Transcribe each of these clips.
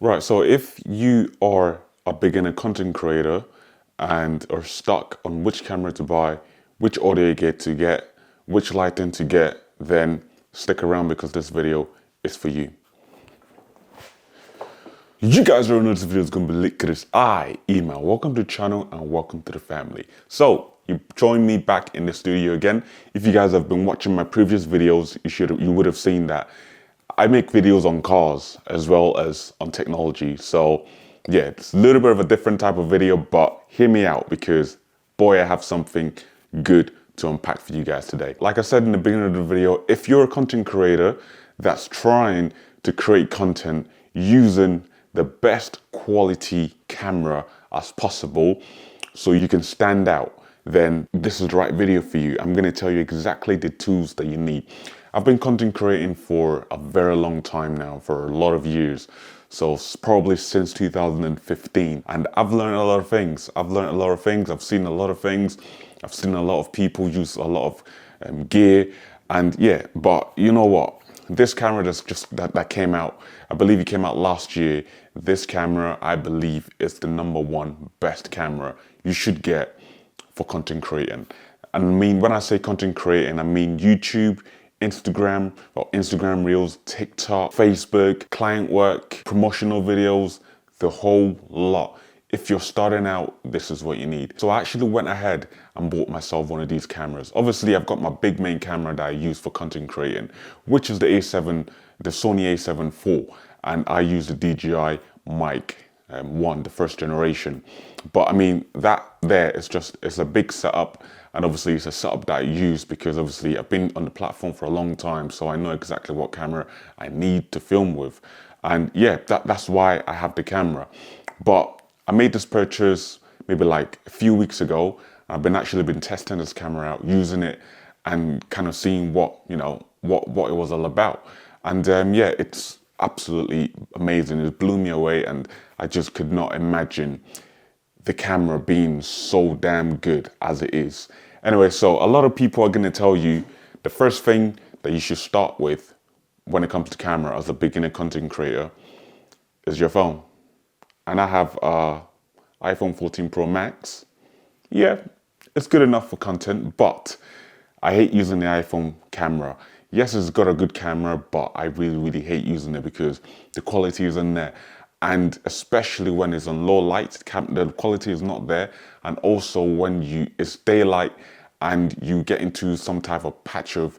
Right, so if you are a beginner content creator and are stuck on which camera to buy, which audio gear to get, which lighting to get, then stick around because this video is for you. You guys already know this video is going to be lit because I, Email. Welcome to the channel and welcome to the family. So, you join me back in the studio again. If you guys have been watching my previous videos, you would have seen that I make videos on cars as well as on technology. So, yeah, it's a little bit of a different type of video, but hear me out because, boy, I have something good to unpack for you guys today. Like I said in the beginning of the video, if you're a content creator that's trying to create content using the best quality camera as possible so you can stand out, then this is the right video for you. I'm going to tell you exactly the tools that you need. I've been content creating for a very long time now, for a lot of years. So probably since 2015. And I've learned a lot of things. I've seen a lot of things. I've seen a lot of people use a lot of gear. And yeah, but you know what? This camera that came out, I believe it came out last year. This camera, I believe, is the #1 best camera you should get for content creating. And I mean, when I say content creating, I mean YouTube, Instagram, or Instagram Reels, TikTok, Facebook, client work, promotional videos, the whole lot. If you're starting out, this is what you need. So I actually went ahead and bought myself one of these cameras. Obviously, I've got my big main camera that I use for content creating, which is the Sony a7 IV, and I use the DJI Mic 1, the first generation. But I mean, that there is it's a big setup, and obviously it's a setup that I use because obviously I've been on the platform for a long time, so I know exactly what camera I need to film with. And yeah, that's why I have the camera. But I made this purchase maybe like a few weeks ago. I've been testing this camera out, using it, and kind of seeing what it was all about. And yeah, it's absolutely amazing. It blew me away, and I just could not imagine the camera being so damn good as it is. Anyway, so a lot of people are going to tell you the first thing that you should start with when it comes to camera as a beginner content creator is your phone. And I have iPhone 14 Pro Max. Yeah, it's good enough for content, but I hate using the iPhone camera. Yes, it's got a good camera, but I really, really hate using it because the quality isn't there. And especially when it's on low light, the quality is not there. And also when it's daylight and you get into some type of patch of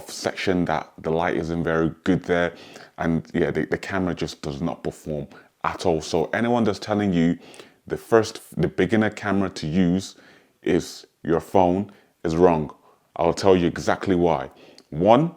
section that the light isn't very good there. And yeah, the camera just does not perform at all. So anyone that's telling you the beginner camera to use is your phone is wrong. I'll tell you exactly why. One,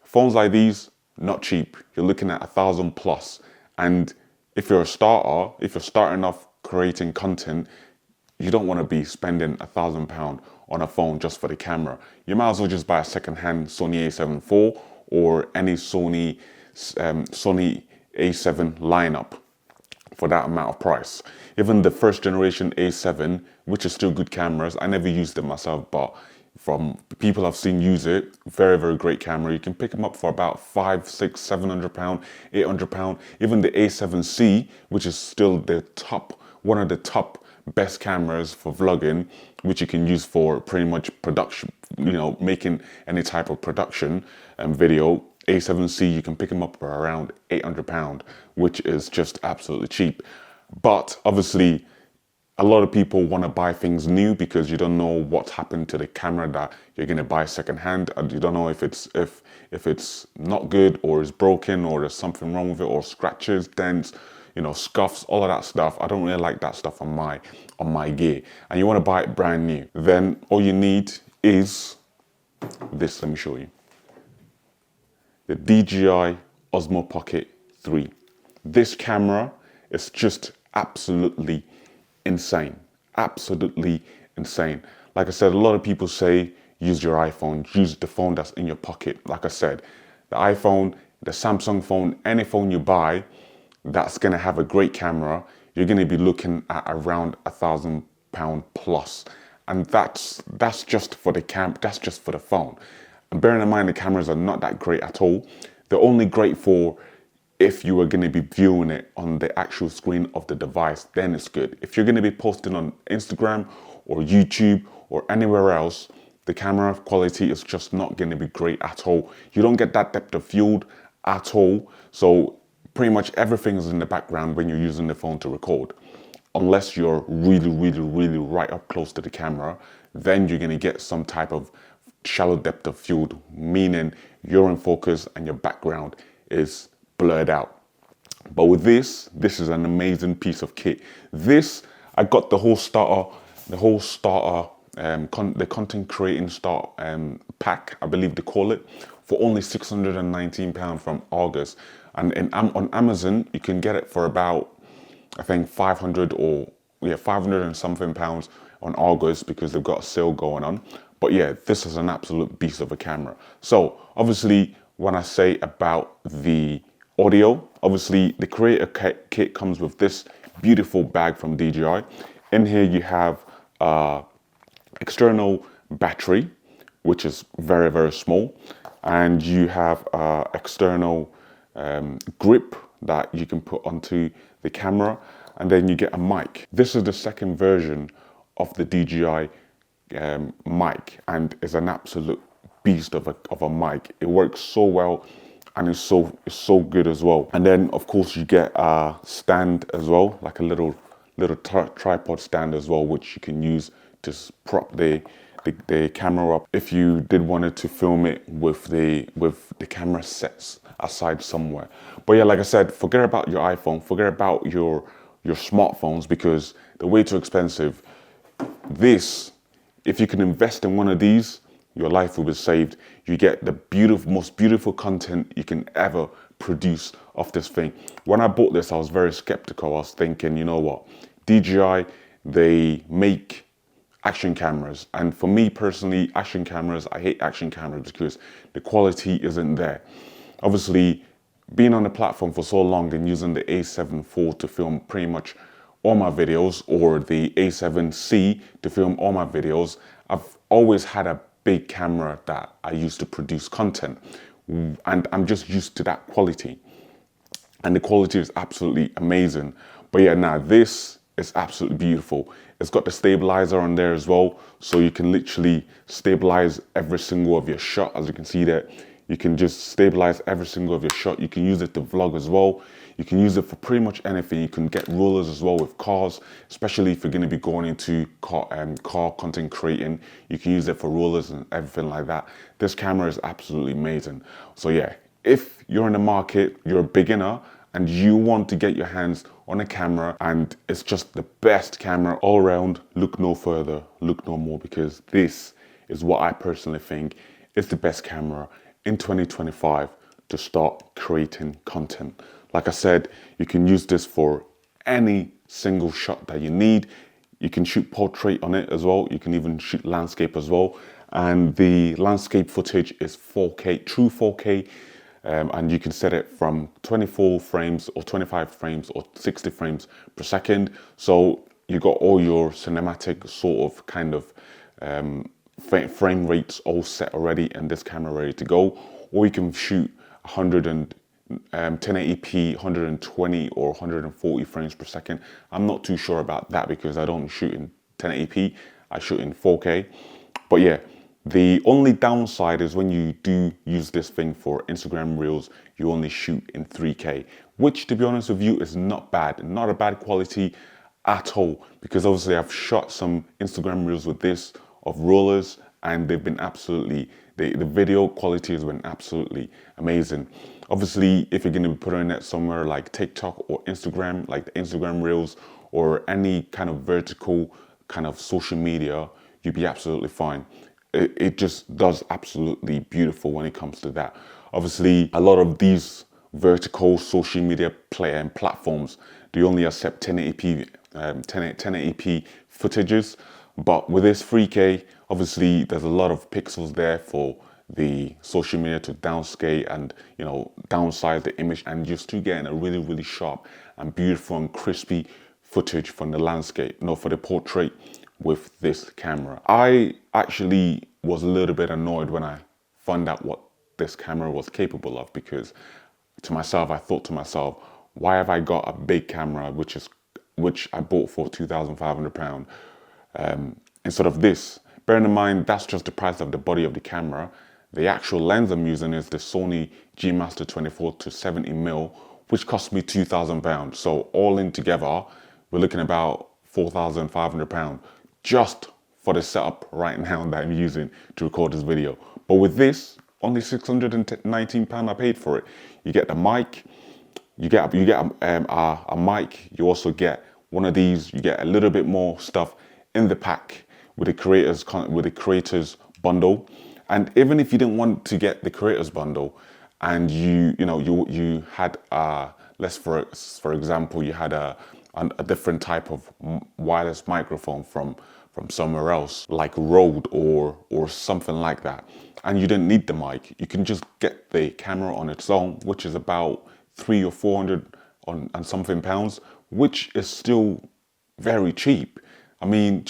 phones like these, not cheap. You're looking at 1,000 plus. And if you're starting off creating content, you don't want to be spending £1,000 on a phone just for the camera. You might as well just buy a second-hand Sony a7 IV or any Sony a7 lineup for that amount of price. Even the first generation A7, which is still good cameras, I never used them myself, but from people I've seen use it, very, very great camera. You can pick them up for about £500, £600, £700, £800. Even the A7C, which is still one of the top best cameras for vlogging, which you can use for pretty much production, making any type of production and video. A7C, you can pick them up for around £800, which is just absolutely cheap. But obviously, a lot of people want to buy things new because you don't know what's happened to the camera that you're going to buy secondhand, and you don't know if it's not good or is broken or there's something wrong with it or scratches, dents, scuffs, all of that stuff. I don't really like that stuff on my gear, and you want to buy it brand new. Then all you need is this. Let me show you. The DJI Osmo Pocket 3. This camera is just absolutely insane. Absolutely insane. Like I said, a lot of people say use your iPhone, use the phone that's in your pocket. Like I said, the iPhone, the Samsung phone, any phone you buy that's gonna have a great camera, you're gonna be looking at around £1,000 plus. And that's just for that's just for the phone. And bearing in mind the cameras are not that great at all. They're only great for if you are going to be viewing it on the actual screen of the device, then it's good. If you're going to be posting on Instagram or YouTube or anywhere else, the camera quality is just not going to be great at all. You don't get that depth of field at all. So pretty much everything is in the background when you're using the phone to record. Unless you're really right up close to the camera, then you're going to get some type of shallow depth of field, meaning you're in focus and your background is blurred out. But with this is an amazing piece of kit. I got the content creating start pack, I believe they call it, for only £619 from August. And on Amazon, you can get it for about, I think 500 and something pounds on August, because they've got a sale going on. But yeah, this is an absolute beast of a camera. So obviously, when I say about the audio, obviously the creator kit comes with this beautiful bag from DJI. In here you have external battery, which is very small, and you have external grip that you can put onto the camera, and then you get a mic. This is the second version of the DJI mic, and is an absolute beast of a mic. It works so well, and it's so good as well. And then of course you get a stand as well, like a little tripod stand as well, which you can use to prop the camera up if you did wanted to film it with the camera sets aside somewhere. But yeah, like I said, forget about your iPhone, forget about your smartphones, because they're way too expensive. If you can invest in one of these, your life will be saved. You get the most beautiful content you can ever produce off this thing. When I bought this, I was very skeptical. I was thinking, you know what, DJI, they make action cameras, and for me personally, action cameras, I hate action cameras because the quality isn't there. Obviously, being on the platform for so long and using the A7 IV to film pretty much all my videos, or the A7C to film all my videos, I've always had a big camera that I use to produce content, and I'm just used to that quality, and the quality is absolutely amazing. But yeah, now this is absolutely beautiful. It's got the stabilizer on there as well, so you can literally stabilize every single of your shot. As you can see there, you can just stabilize every single of your shot. You can use it to vlog as well. You can use it for pretty much anything. You can get rollers as well with cars, especially if you're going to be going into car content creating. You can use it for rollers and everything like that. This camera is absolutely amazing. So yeah, if you're in the market, you're a beginner, and you want to get your hands on a camera and it's just the best camera all around, look no further, look no more, because this is what I personally think is the best camera in 2025 to start creating content. Like I said, you can use this for any single shot that you need. You can shoot portrait on it as well. You can even shoot landscape as well. And the landscape footage is 4K, true 4K. And you can set it from 24 frames or 25 frames or 60 frames per second. So you got all your cinematic sort of kind of frame rates all set already, and this camera ready to go. Or you can shoot 1080p, 120 or 140 frames per second. I'm not too sure about that because I don't shoot in 1080p, I shoot in 4K. But yeah, the only downside is when you do use this thing for Instagram Reels, you only shoot in 3K, which to be honest with you is not bad, not a bad quality at all, because obviously I've shot some Instagram Reels with this of rollers, and they've been absolutely, the video quality has been absolutely amazing. Obviously, if you're going to be putting it somewhere like TikTok or Instagram, like the Instagram Reels or any kind of vertical kind of social media, you'd be absolutely fine. It just does absolutely beautiful when it comes to that. Obviously, a lot of these vertical social media platforms, they only accept 1080p footages, but with this 3K, obviously there's a lot of pixels there for the social media to downscale and, you know, downsize the image, and you're still getting a really sharp and beautiful and crispy footage from the landscape, for the portrait with this camera. I actually was a little bit annoyed when I found out what this camera was capable of, because I thought to myself, why have I got a big camera which I bought for £2,500 instead of this? Bearing in mind that's just the price of the body of the camera. The actual lens I'm using is the Sony G Master 24 to 70mm, which cost me £2,000. So all in together, we're looking about £4,500 just for the setup right now that I'm using to record this video. But with this, only £619 I paid for it. You get the mic, you get a mic. You also get one of these. You get a little bit more stuff in the pack with the creators bundle. And even if you didn't want to get the creators bundle, and you had let's for example, you had a different type of wireless microphone from somewhere else, like Rode or something like that, and you didn't need the mic, you can just get the camera on its own, which is about 300 or 400 and something pounds, which is still very cheap. I mean,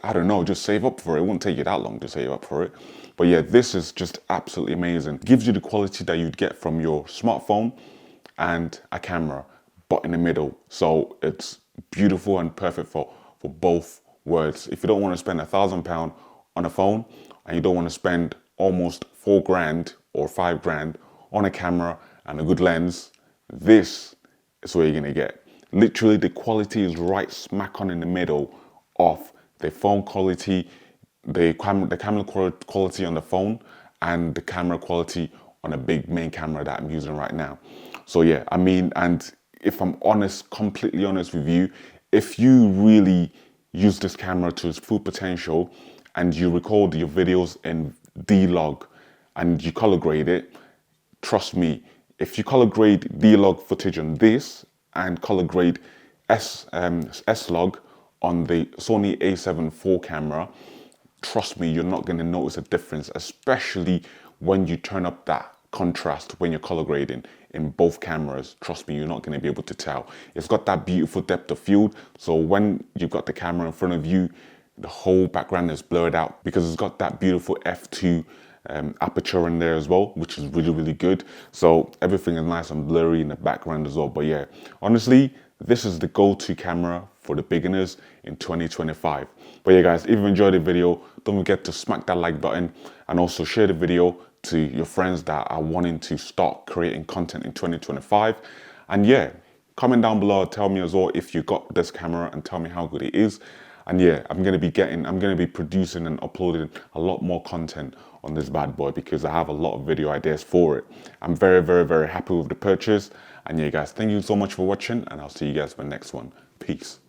I don't know, just save up for it. It won't take you that long to save up for it. But yeah, this is just absolutely amazing. Gives you the quality that you'd get from your smartphone and a camera, but in the middle. So it's beautiful and perfect for both worlds. If you don't want to spend £1,000 on a phone and you don't want to spend almost 4 grand or 5 grand on a camera and a good lens, this is what you're gonna get. Literally, the quality is right smack on in the middle of the phone quality, the camera quality on the phone, and the camera quality on a big main camera that I'm using right now. So yeah, I mean, and if I'm honest, completely honest with you, if you really use this camera to its full potential and you record your videos in D-Log and you color grade it, trust me, if you color grade D-Log footage on this and color grade S-Log on the Sony a7 IV camera, trust me, you're not going to notice a difference, especially when you turn up that contrast when you're color grading in both cameras. Trust me, you're not going to be able to tell. It's got that beautiful depth of field, so when you've got the camera in front of you, the whole background is blurred out because it's got that beautiful f2 aperture in there as well, which is really, really good. So everything is nice and blurry in the background as well. But yeah, honestly, this is the go-to camera for the beginners in 2025. But yeah, guys, if you enjoyed the video, don't forget to smack that like button and also share the video to your friends that are wanting to start creating content in 2025. And yeah, comment down below, tell me as well if you got this camera and tell me how good it is. And yeah, I'm gonna be producing and uploading a lot more content on this bad boy because I have a lot of video ideas for it. I'm very, very, very happy with the purchase. And yeah, guys, thank you so much for watching, and I'll see you guys for the next one. Peace.